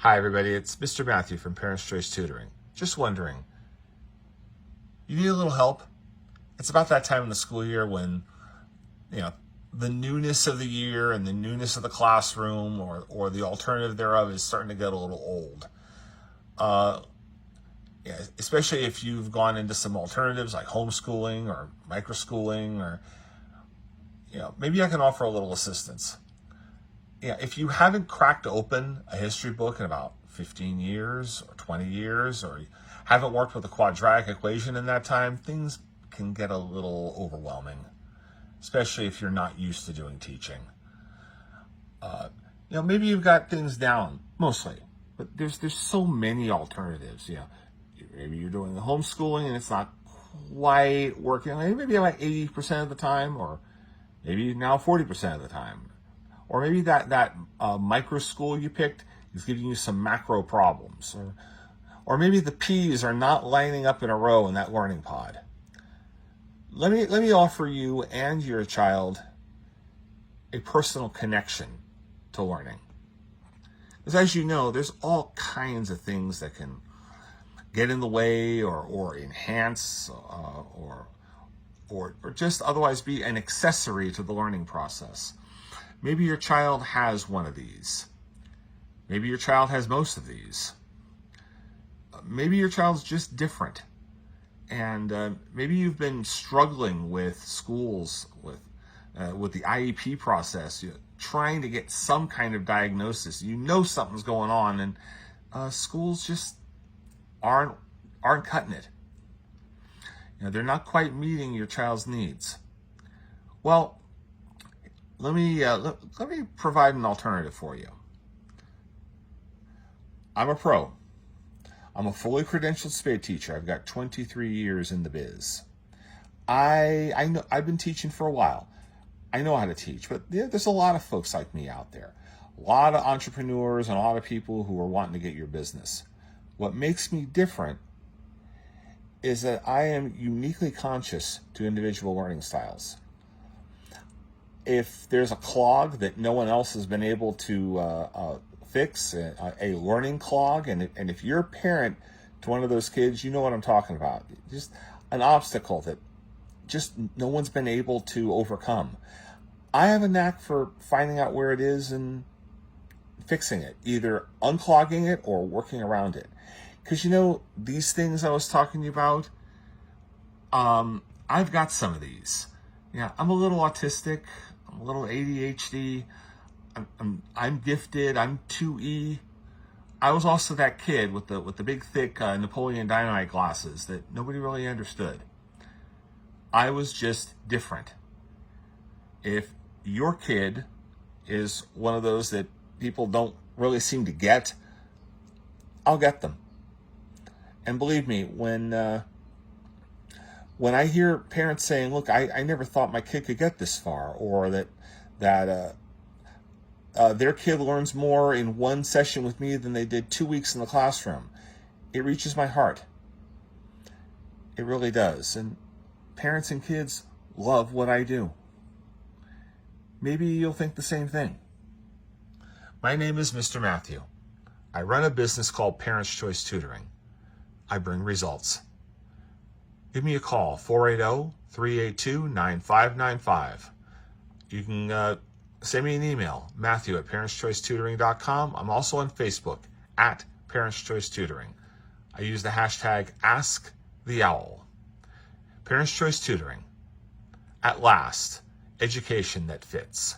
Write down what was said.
Hi everybody, it's Mr. Matthew from Parents' Choice Tutoring. Just wondering, you need a little help? It's about that time in the school year when, the newness of the year and the newness of the classroom or the alternative thereof is starting to get a little old. Especially if you've gone into some alternatives like homeschooling or microschooling or, maybe I can offer a little assistance. If you haven't cracked open a history book in about 15 years or 20 years, or you haven't worked with a quadratic equation in that time, things can get a little overwhelming, especially if you're not used to doing teaching. Maybe you've got things down mostly, but there's so many alternatives. Maybe you're doing the homeschooling and it's not quite working. Maybe like 80% of the time, or maybe now 40% of the time. Or maybe that Microschool you picked is giving you some macro problems. Or maybe the P's are not lining up in a row in that learning pod. Let me offer you and your child a personal connection to learning. Because as you know, there's all kinds of things that can get in the way or enhance or just otherwise be an accessory to the learning process. Maybe your child has one of these. Maybe your child has most of these. Maybe your child's just different. And maybe you've been struggling with schools, with the IEP process, trying to get some kind of diagnosis. Something's going on, and schools just aren't cutting it. They're not quite meeting your child's needs. Well, let me provide an alternative for you. I'm a pro. I'm a fully credentialed spade teacher. I've got 23 years in the biz. I know I've been teaching for a while. I know how to teach, but there's a lot of folks like me out there. A lot of entrepreneurs and a lot of people who are wanting to get your business. What makes me different is that I am uniquely conscious to individual learning styles. If there's a clog that no one else has been able to fix, a learning clog, and if you're a parent to one of those kids, you know what I'm talking about. Just an obstacle that just no one's been able to overcome. I have a knack for finding out where it is and fixing it, either unclogging it or working around it. Because these things I was talking to you about, I've got some of these. I'm a little autistic. I'm a little ADHD. I'm gifted. I'm 2E. I was also that kid with the big thick Napoleon Dynamite glasses that nobody really understood. I was just different. If your kid is one of those that people don't really seem to get, I'll get them. And believe me, when I hear parents saying, "Look, I never thought my kid could get this far," or that their kid learns more in one session with me than they did 2 weeks in the classroom, it reaches my heart. It really does. And parents and kids love what I do. Maybe you'll think the same thing. My name is Mr. Matthew. I run a business called Parents' Choice Tutoring. I bring results. Give me a call, 480-382-9595. You can send me an email, matthew@parentschoicetutoring.com. I'm also on Facebook, @Parents' Choice Tutoring. I use the hashtag #AskTheOwl. Parents' Choice Tutoring. At last, education that fits.